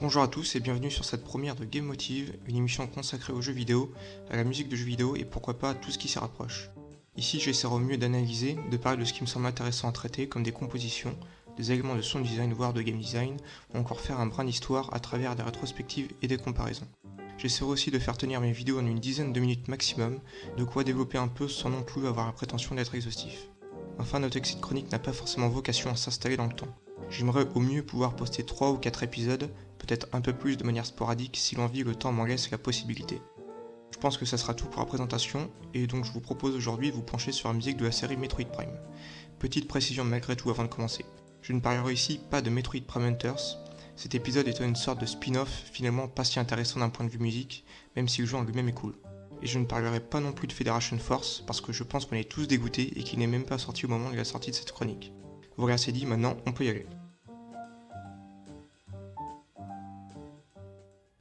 Bonjour à tous et bienvenue sur cette première de Game Motive, une émission consacrée aux jeux vidéo, à la musique de jeux vidéo et pourquoi pas à tout ce qui s'y rapproche. Ici j'essaierai au mieux d'analyser, de parler de ce qui me semble intéressant à traiter comme des compositions, des éléments de sound design voire de game design, ou encore faire un brin d'histoire à travers des rétrospectives et des comparaisons. J'essaierai aussi de faire tenir mes vidéos en une dizaine de minutes maximum, de quoi développer un peu sans non plus avoir la prétention d'être exhaustif. Enfin, notre exit chronique n'a pas forcément vocation à s'installer dans le temps. J'aimerais au mieux pouvoir poster 3 ou 4 épisodes, peut-être un peu plus de manière sporadique si l'envie et le temps m'en laissent la possibilité. Je pense que ça sera tout pour la présentation, et donc je vous propose aujourd'hui de vous pencher sur la musique de la série Metroid Prime. Petite précision malgré tout avant de commencer. Je ne parlerai ici pas de Metroid Prime Hunters, cet épisode étant une sorte de spin-off finalement pas si intéressant d'un point de vue musique, même si le jeu en lui-même est cool. Et je ne parlerai pas non plus de Federation Force, parce que je pense qu'on est tous dégoûtés et qu'il n'est même pas sorti au moment de la sortie de cette chronique. Voilà, c'est dit, maintenant on peut y aller.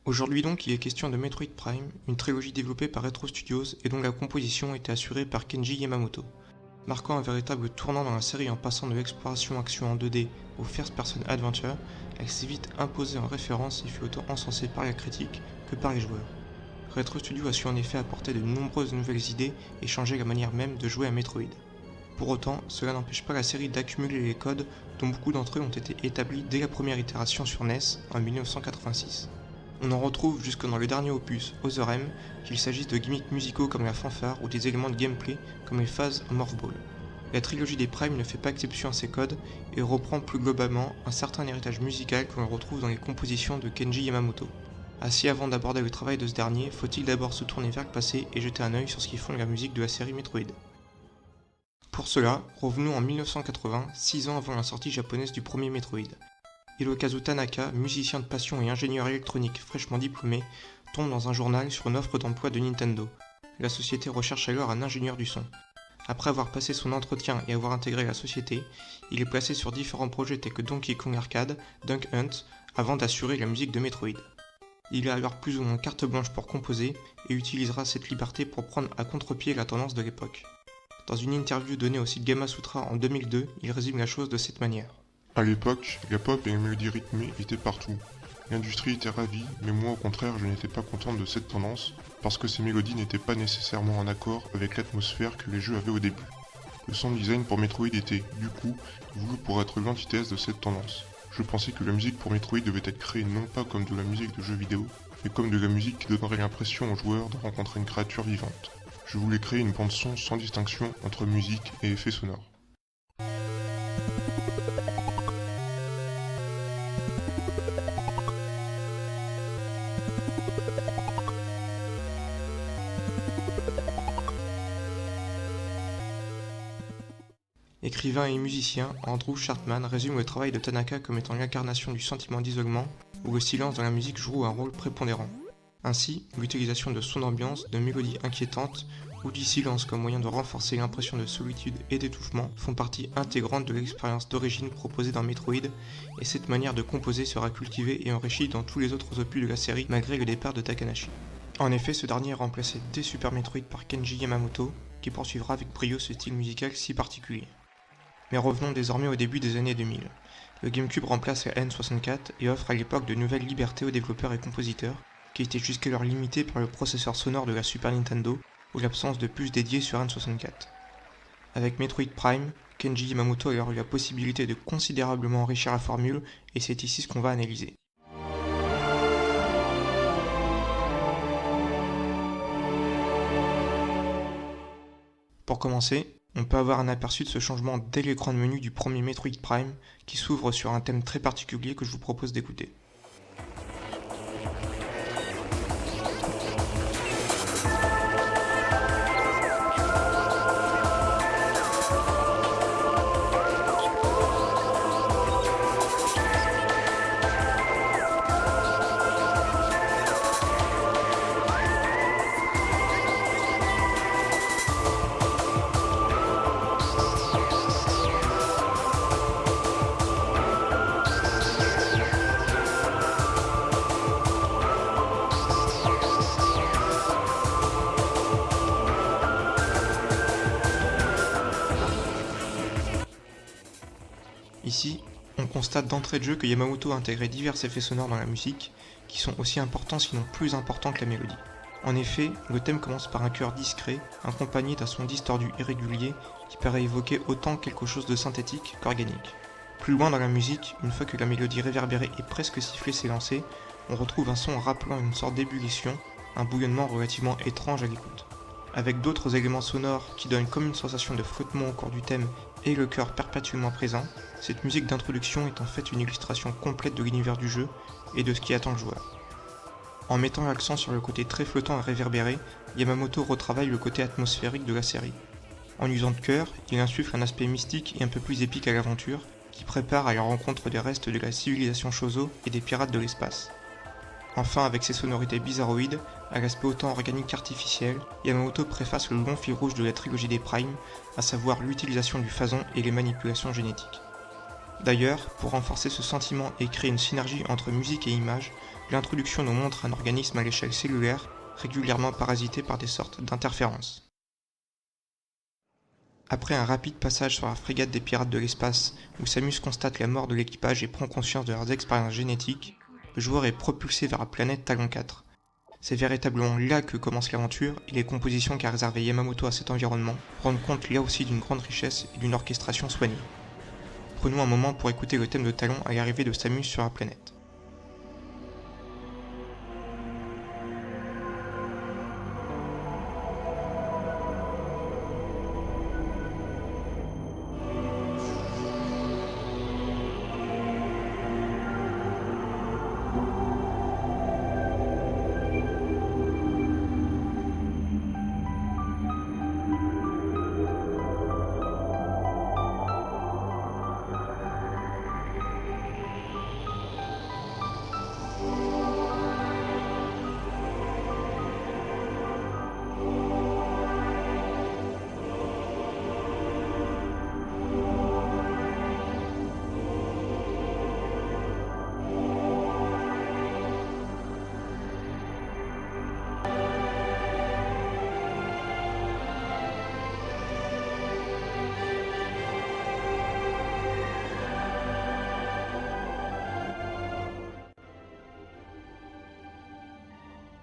Aujourd'hui donc, il est question de Metroid Prime, une trilogie développée par Retro Studios et dont la composition était assurée par Kenji Yamamoto. Marquant un véritable tournant dans la série en passant de l'exploration action en 2D au First Person Adventure, elle s'est vite imposée en référence et fut autant encensée par la critique que par les joueurs. Retro Studios a su en effet apporter de nombreuses nouvelles idées et changer la manière même de jouer à Metroid. Pour autant, cela n'empêche pas la série d'accumuler les codes dont beaucoup d'entre eux ont été établis dès la première itération sur NES en 1986. On en retrouve jusque dans le dernier opus, Other M, qu'il s'agisse de gimmicks musicaux comme la fanfare ou des éléments de gameplay comme les phases en Morph Ball. La trilogie des Prime ne fait pas exception à ces codes et reprend plus globalement un certain héritage musical que l'on retrouve dans les compositions de Kenji Yamamoto. Ainsi, avant d'aborder le travail de ce dernier, faut-il d'abord se tourner vers le passé et jeter un œil sur ce qui fonde la musique de la série Metroid. Pour cela, revenons en 1980, 6 ans avant la sortie japonaise du premier Metroid. Hirokazu Tanaka, musicien de passion et ingénieur électronique fraîchement diplômé, tombe dans un journal sur une offre d'emploi de Nintendo. La société recherche alors un ingénieur du son. Après avoir passé son entretien et avoir intégré la société, il est placé sur différents projets tels que Donkey Kong Arcade, Duck Hunt, avant d'assurer la musique de Metroid. Il a alors plus ou moins carte blanche pour composer et utilisera cette liberté pour prendre à contre-pied la tendance de l'époque. Dans une interview donnée au site Gamasutra en 2002, il résume la chose de cette manière. À l'époque, la pop et les mélodies rythmées étaient partout. L'industrie était ravie, mais moi au contraire je n'étais pas contente de cette tendance, parce que ces mélodies n'étaient pas nécessairement en accord avec l'atmosphère que les jeux avaient au début. Le sound design pour Metroid était, du coup, voulu pour être l'antithèse de cette tendance. Je pensais que la musique pour Metroid devait être créée non pas comme de la musique de jeux vidéo, mais comme de la musique qui donnerait l'impression aux joueurs de rencontrer une créature vivante. Je voulais créer une bande son sans distinction entre musique et effets sonores. Écrivain et musicien, Andrew Schartmann résume le travail de Tanaka comme étant l'incarnation du sentiment d'isolement, où le silence dans la musique joue un rôle prépondérant. Ainsi, l'utilisation de sons d'ambiance, de mélodies inquiétantes, ou du silence comme moyen de renforcer l'impression de solitude et d'étouffement font partie intégrante de l'expérience d'origine proposée dans Metroid, et cette manière de composer sera cultivée et enrichie dans tous les autres opus de la série malgré le départ de Takanashi. En effet, ce dernier est remplacé dès Super Metroid par Kenji Yamamoto, qui poursuivra avec brio ce style musical si particulier. Mais revenons désormais au début des années 2000. Le GameCube remplace la N64 et offre à l'époque de nouvelles libertés aux développeurs et compositeurs, qui étaient jusqu'alors limités par le processeur sonore de la Super Nintendo ou l'absence de puces dédiées sur N64. Avec Metroid Prime, Kenji Yamamoto a alors eu la possibilité de considérablement enrichir la formule, et c'est ici ce qu'on va analyser. Pour commencer, on peut avoir un aperçu de ce changement dès l'écran de menu du premier Metroid Prime, qui s'ouvre sur un thème très particulier que je vous propose d'écouter. Ici, On constate d'entrée de jeu que Yamamoto a intégré divers effets sonores dans la musique, qui sont aussi importants sinon plus importants que la mélodie. En effet, le thème commence par un chœur discret, accompagné d'un son distordu irrégulier qui paraît évoquer autant quelque chose de synthétique qu'organique. Plus loin dans la musique, une fois que la mélodie réverbérée et presque sifflée s'est lancée, on retrouve un son rappelant une sorte d'ébullition, un bouillonnement relativement étrange à l'écoute. Avec d'autres éléments sonores qui donnent comme une sensation de flottement au cours du thème et le chœur perpétuellement présent, cette musique d'introduction est en fait une illustration complète de l'univers du jeu et de ce qui attend le joueur. En mettant l'accent sur le côté très flottant et réverbéré, Yamamoto retravaille le côté atmosphérique de la série. En usant de chœur, il insuffle un aspect mystique et un peu plus épique à l'aventure, qui prépare à la rencontre des restes de la civilisation Chozo et des pirates de l'espace. Enfin, avec ses sonorités bizarroïdes, à l'aspect autant organique qu'artificiel, Yamamoto préface le long fil rouge de la trilogie des Prime, à savoir l'utilisation du phason et les manipulations génétiques. D'ailleurs, pour renforcer ce sentiment et créer une synergie entre musique et image, l'introduction nous montre un organisme à l'échelle cellulaire, régulièrement parasité par des sortes d'interférences. Après un rapide passage sur la frégate des pirates de l'espace, où Samus constate la mort de l'équipage et prend conscience de leurs expériences génétiques, le joueur est propulsé vers la planète Talon 4. C'est véritablement là que commence l'aventure, et les compositions qu'a réservé Yamamoto à cet environnement rendent compte là aussi d'une grande richesse et d'une orchestration soignée. Prenons un moment pour écouter le thème de Talon à l'arrivée de Samus sur la planète.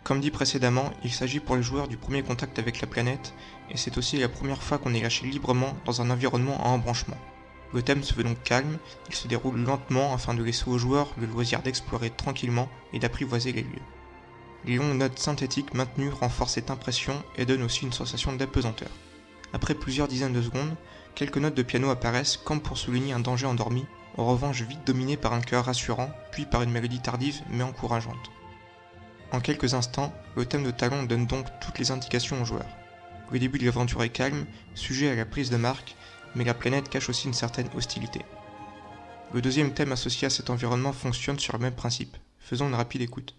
Comme dit précédemment, il s'agit pour les joueurs du premier contact avec la planète, et c'est aussi la première fois qu'on est lâché librement dans un environnement à embranchement. Le thème se veut donc calme, il se déroule lentement afin de laisser aux joueurs le loisir d'explorer tranquillement et d'apprivoiser les lieux. Les longues notes synthétiques maintenues renforcent cette impression et donnent aussi une sensation d'apesanteur. Après plusieurs dizaines de secondes, quelques notes de piano apparaissent comme pour souligner un danger endormi, en revanche vite dominé par un chœur rassurant, puis par une mélodie tardive mais encourageante. En quelques instants, le thème de Talon donne donc toutes les indications aux joueurs. Le début de l'aventure est calme, sujet à la prise de marque, mais la planète cache aussi une certaine hostilité. Le deuxième thème associé à cet environnement fonctionne sur le même principe. Faisons une rapide écoute.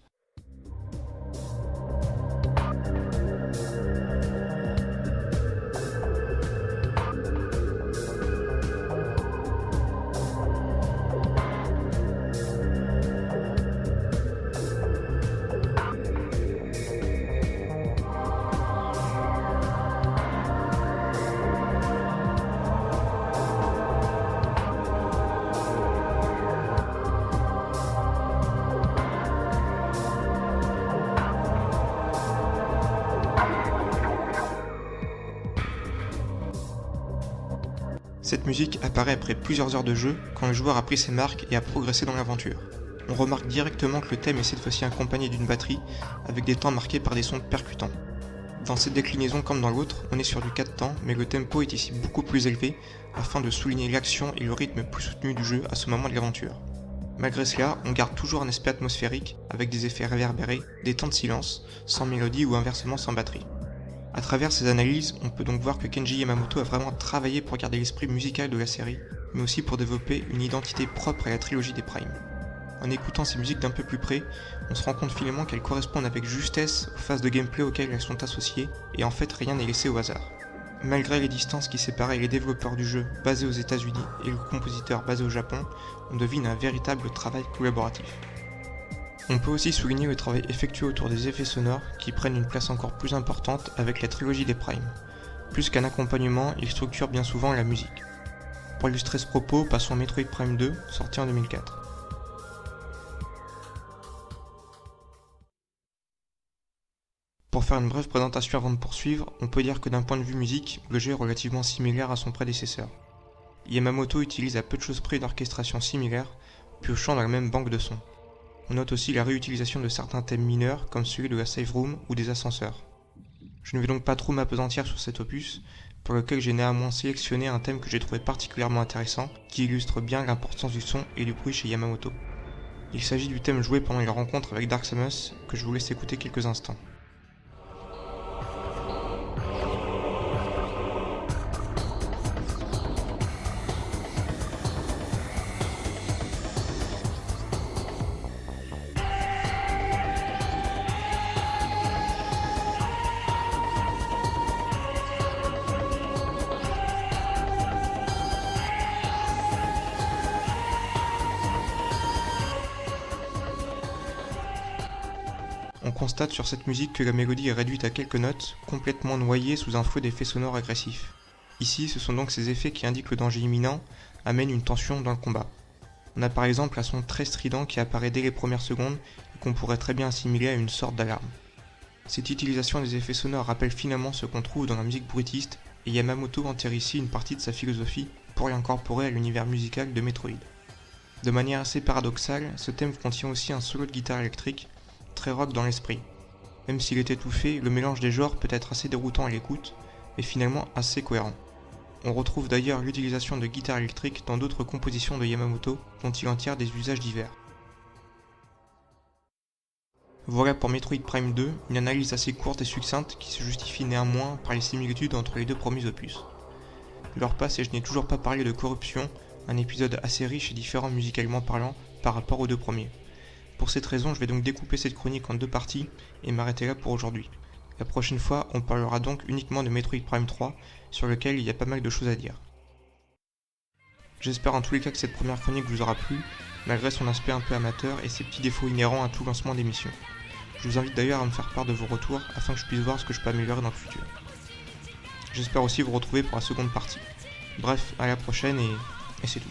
Cette musique apparaît après plusieurs heures de jeu, quand le joueur a pris ses marques et a progressé dans l'aventure. On remarque directement que le thème est cette fois-ci accompagné d'une batterie, avec des temps marqués par des sons percutants. Dans cette déclinaison comme dans l'autre, on est sur du 4 temps, mais le tempo est ici beaucoup plus élevé, afin de souligner l'action et le rythme plus soutenu du jeu à ce moment de l'aventure. Malgré cela, on garde toujours un aspect atmosphérique, avec des effets réverbérés, des temps de silence, sans mélodie ou inversement sans batterie. À travers ces analyses, on peut donc voir que Kenji Yamamoto a vraiment travaillé pour garder l'esprit musical de la série, mais aussi pour développer une identité propre à la trilogie des Prime. En écoutant ces musiques d'un peu plus près, on se rend compte finalement qu'elles correspondent avec justesse aux phases de gameplay auxquelles elles sont associées, et en fait rien n'est laissé au hasard. Malgré les distances qui séparaient les développeurs du jeu basés aux États-Unis et le compositeur basé au Japon, on devine un véritable travail collaboratif. On peut aussi souligner le travail effectué autour des effets sonores qui prennent une place encore plus importante avec la trilogie des Prime. Plus qu'un accompagnement, ils structurent bien souvent la musique. Pour illustrer ce propos, passons à Metroid Prime 2, sorti en 2004. Pour faire une brève présentation avant de poursuivre, on peut dire que d'un point de vue musique, le jeu est relativement similaire à son prédécesseur. Yamamoto utilise à peu de choses près une orchestration similaire, piochant dans la même banque de sons. On note aussi la réutilisation de certains thèmes mineurs, comme celui de la save room ou des ascenseurs. Je ne vais donc pas trop m'appesantir sur cet opus, pour lequel j'ai néanmoins sélectionné un thème que j'ai trouvé particulièrement intéressant, qui illustre bien l'importance du son et du bruit chez Yamamoto. Il s'agit du thème joué pendant une rencontre avec Dark Samus, que je vous laisse écouter quelques instants. On constate sur cette musique que la mélodie est réduite à quelques notes, complètement noyée sous un flot d'effets sonores agressifs. Ici, ce sont donc ces effets qui indiquent le danger imminent, amènent une tension dans le combat. On a par exemple un son très strident qui apparaît dès les premières secondes et qu'on pourrait très bien assimiler à une sorte d'alarme. Cette utilisation des effets sonores rappelle finalement ce qu'on trouve dans la musique bruitiste, et Yamamoto enterre ici une partie de sa philosophie pour l'incorporer à l'univers musical de Metroid. De manière assez paradoxale, ce thème contient aussi un solo de guitare électrique, très rock dans l'esprit. Même s'il est étouffé, le mélange des genres peut être assez déroutant à l'écoute, mais finalement assez cohérent. On retrouve d'ailleurs l'utilisation de guitare électrique dans d'autres compositions de Yamamoto, dont il en tire des usages divers. Voilà pour Metroid Prime 2, une analyse assez courte et succincte qui se justifie néanmoins par les similitudes entre les deux premiers opus. L'heure passe et je n'ai toujours pas parlé de Corruption, un épisode assez riche et différent musicalement parlant par rapport aux deux premiers. Pour cette raison, je vais donc découper cette chronique en deux parties et m'arrêter là pour aujourd'hui. La prochaine fois, on parlera donc uniquement de Metroid Prime 3, sur lequel il y a pas mal de choses à dire. J'espère en tous les cas que cette première chronique vous aura plu, malgré son aspect un peu amateur et ses petits défauts inhérents à tout lancement d'émission. Je vous invite d'ailleurs à me faire part de vos retours afin que je puisse voir ce que je peux améliorer dans le futur. J'espère aussi vous retrouver pour la seconde partie. Bref, à la prochaine et c'est tout.